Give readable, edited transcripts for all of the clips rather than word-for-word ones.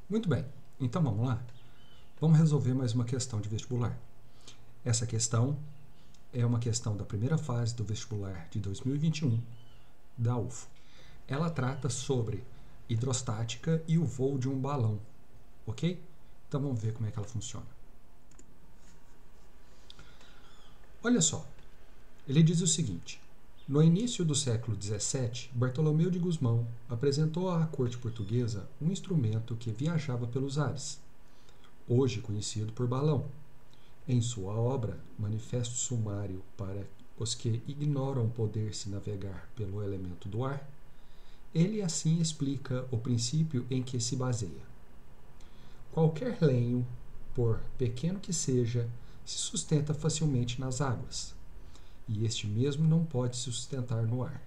Muito bem, então vamos lá? Vamos resolver mais uma questão de vestibular. Essa questão é uma questão da primeira fase do vestibular de 2021 da UFO. Ela trata sobre hidrostática e o voo de um balão, ok? Então vamos ver como é que ela funciona. Olha só, ele diz o seguinte: no início do século XVII, Bartolomeu de Gusmão apresentou à corte portuguesa um instrumento que viajava pelos ares, hoje conhecido por balão. Em sua obra, Manifesto Sumário para os que ignoram poder-se navegar pelo elemento do ar, ele assim explica o princípio em que se baseia. Qualquer lenho, por pequeno que seja, se sustenta facilmente nas águas, e este mesmo não pode se sustentar no ar,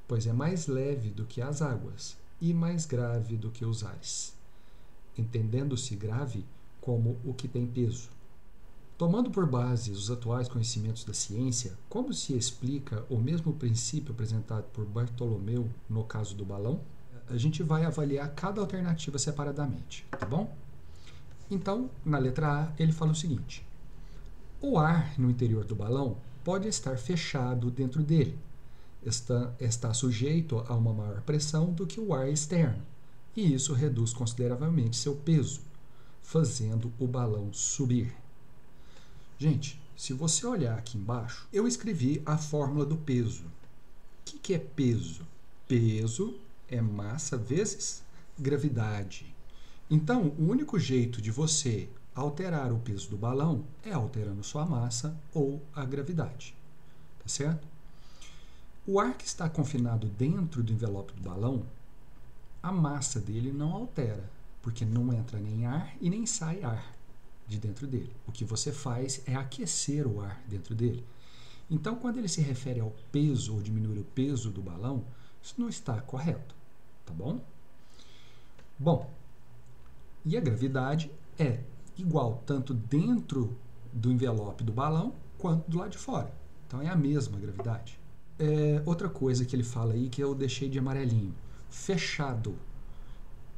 pois é mais leve do que as águas e mais grave do que os ares, entendendo-se grave como o que tem peso. Tomando por base os atuais conhecimentos da ciência, como se explica o mesmo princípio apresentado por Bartolomeu no caso do balão? A gente vai avaliar cada alternativa separadamente, tá bom? Então, na letra A, ele fala o seguinte: o ar no interior do balão pode estar fechado dentro dele. Está sujeito a uma maior pressão do que o ar externo, e isso reduz consideravelmente seu peso, fazendo o balão subir. Gente, se você olhar aqui embaixo, eu escrevi a fórmula do peso. O que é peso? Peso é massa vezes gravidade. Então, o único jeito de você alterar o peso do balão é alterando sua massa ou a gravidade. Tá certo? O ar que está confinado dentro do envelope do balão, a massa dele não altera, porque não entra nem ar e nem sai ar de dentro dele. O que você faz é aquecer o ar dentro dele. Então, quando ele se refere ao peso ou diminuir o peso do balão, isso não está correto, tá bom? Bom, e a gravidade é igual tanto dentro do envelope do balão quanto do lado de fora. Então é a mesma gravidade. Outra coisa que ele fala aí que eu deixei de amarelinho: fechado.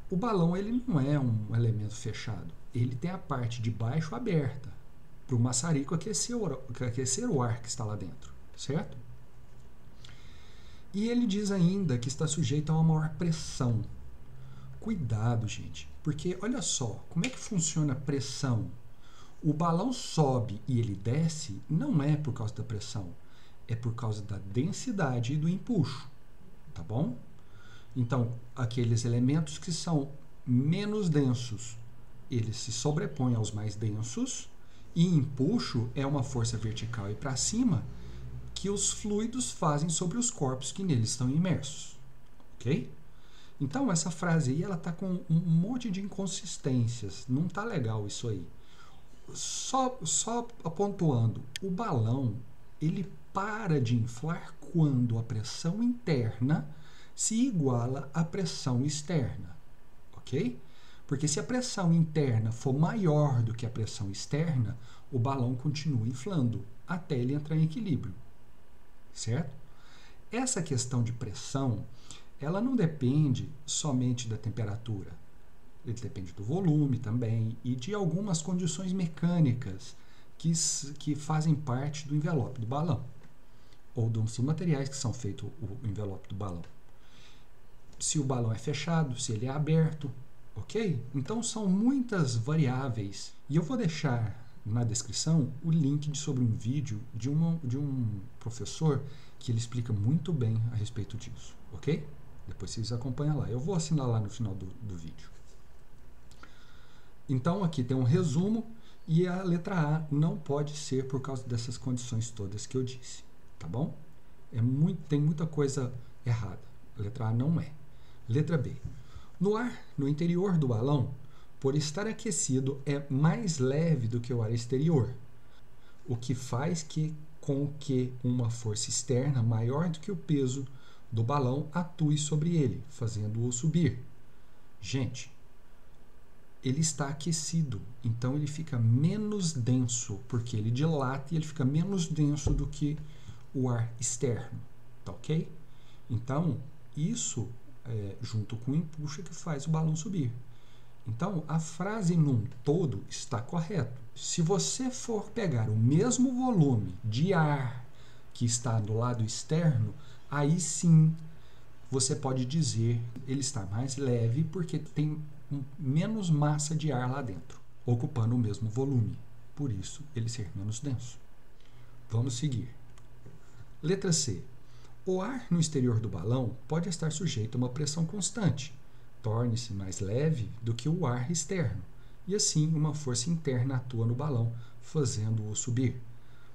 O balão ele não é um elemento fechado. Ele tem a parte de baixo aberta para o maçarico aquecer o ar que está lá dentro, certo? E ele diz ainda que está sujeito a uma maior pressão. Cuidado, gente, porque olha só, como é que funciona a pressão? O balão sobe e ele desce não é por causa da pressão, é por causa da densidade e do empuxo, tá bom? Então, aqueles elementos que são menos densos, eles se sobrepõem aos mais densos, e empuxo é uma força vertical e para cima que os fluidos fazem sobre os corpos que neles estão imersos, ok? Então, essa frase aí, ela está com um monte de inconsistências, não está legal isso aí. Só pontuando, o balão, ele para de inflar quando a pressão interna se iguala à pressão externa, ok? Porque se a pressão interna for maior do que a pressão externa, o balão continua inflando até ele entrar em equilíbrio, certo? Essa questão de pressão, ela não depende somente da temperatura. Ele depende do volume também e de algumas condições mecânicas que fazem parte do envelope do balão, ou dos materiais que são feitos o envelope do balão. Se o balão é fechado, se ele é aberto, ok? Então são muitas variáveis. E eu vou deixar na descrição o link sobre um vídeo de um professor que ele explica muito bem a respeito disso, ok? Depois vocês acompanham lá. Eu vou assinar lá no final do vídeo. Então aqui tem um resumo e a letra A não pode ser por causa dessas condições todas que eu disse, tá bom? Tem muita coisa errada. A letra A não é. Letra B. No ar, no interior do balão, por estar aquecido, é mais leve do que o ar exterior, o que faz com que uma força externa maior do que o peso do balão atue sobre ele, fazendo-o subir. Gente, ele está aquecido, então ele fica menos denso, porque ele dilata e ele fica menos denso do que o ar externo, tá ok? Então, isso junto com o empuxo que faz o balão subir. Então, a frase num todo está correta. Se você for pegar o mesmo volume de ar que está do lado externo, aí sim você pode dizer ele está mais leve porque tem menos massa de ar lá dentro, ocupando o mesmo volume. Por isso, ele ser menos denso. Vamos seguir. Letra C. O ar no exterior do balão pode estar sujeito a uma pressão constante. Torne-se mais leve do que o ar externo, e assim uma força interna atua no balão, fazendo-o subir.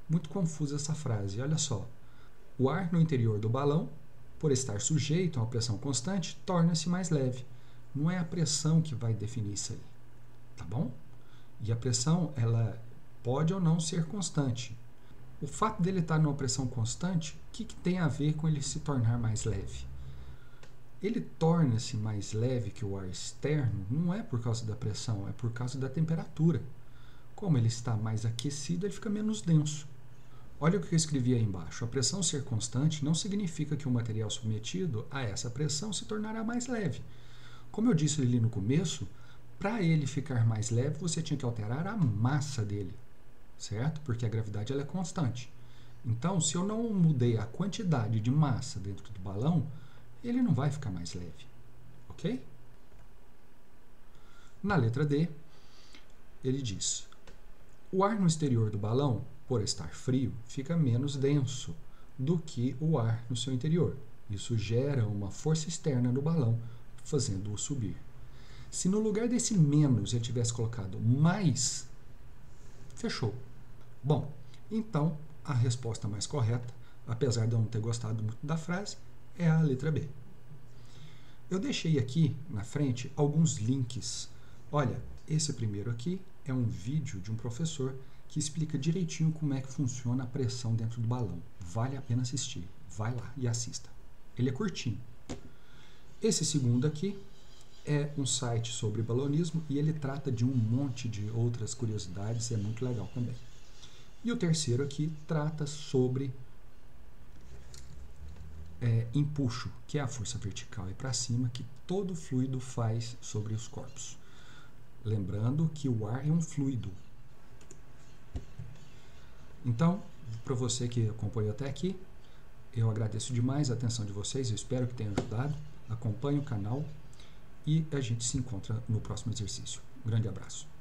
Muito confusa essa frase, olha só. O ar no interior do balão, por estar sujeito a uma pressão constante, torna-se mais leve. Não é a pressão que vai definir isso aí, tá bom? E a pressão, ela pode ou não ser constante. O fato dele estar numa pressão constante, o que tem a ver com ele se tornar mais leve? Ele torna-se mais leve que o ar externo não é por causa da pressão, é por causa da temperatura. Como ele está mais aquecido, ele fica menos denso. Olha o que eu escrevi aí embaixo. A pressão ser constante não significa que o material submetido a essa pressão se tornará mais leve. Como eu disse ali no começo, para ele ficar mais leve, você tinha que alterar a massa dele, certo? Porque a gravidade ela é constante. Então, se eu não mudei a quantidade de massa dentro do balão, ele não vai ficar mais leve, ok? Na letra D, ele diz: o ar no exterior do balão, por estar frio, fica menos denso do que o ar no seu interior. Isso gera uma força externa no balão, fazendo-o subir. Se no lugar desse menos ele tivesse colocado mais, fechou. Bom, então a resposta mais correta, apesar de eu não ter gostado muito da frase, é a letra B. Eu deixei aqui na frente alguns links. Olha, esse primeiro aqui é um vídeo de um professor que explica direitinho como é que funciona a pressão dentro do balão. Vale a pena assistir. Vai lá e assista. Ele é curtinho. Esse segundo aqui é um site sobre balonismo e ele trata de um monte de outras curiosidades, é muito legal também. E o terceiro aqui trata sobre empuxo, que é a força vertical e para cima que todo fluido faz sobre os corpos. Lembrando que o ar é um fluido. Então, para você que acompanhou até aqui, eu agradeço demais a atenção de vocês, eu espero que tenha ajudado. Acompanhe o canal e a gente se encontra no próximo exercício. Um grande abraço.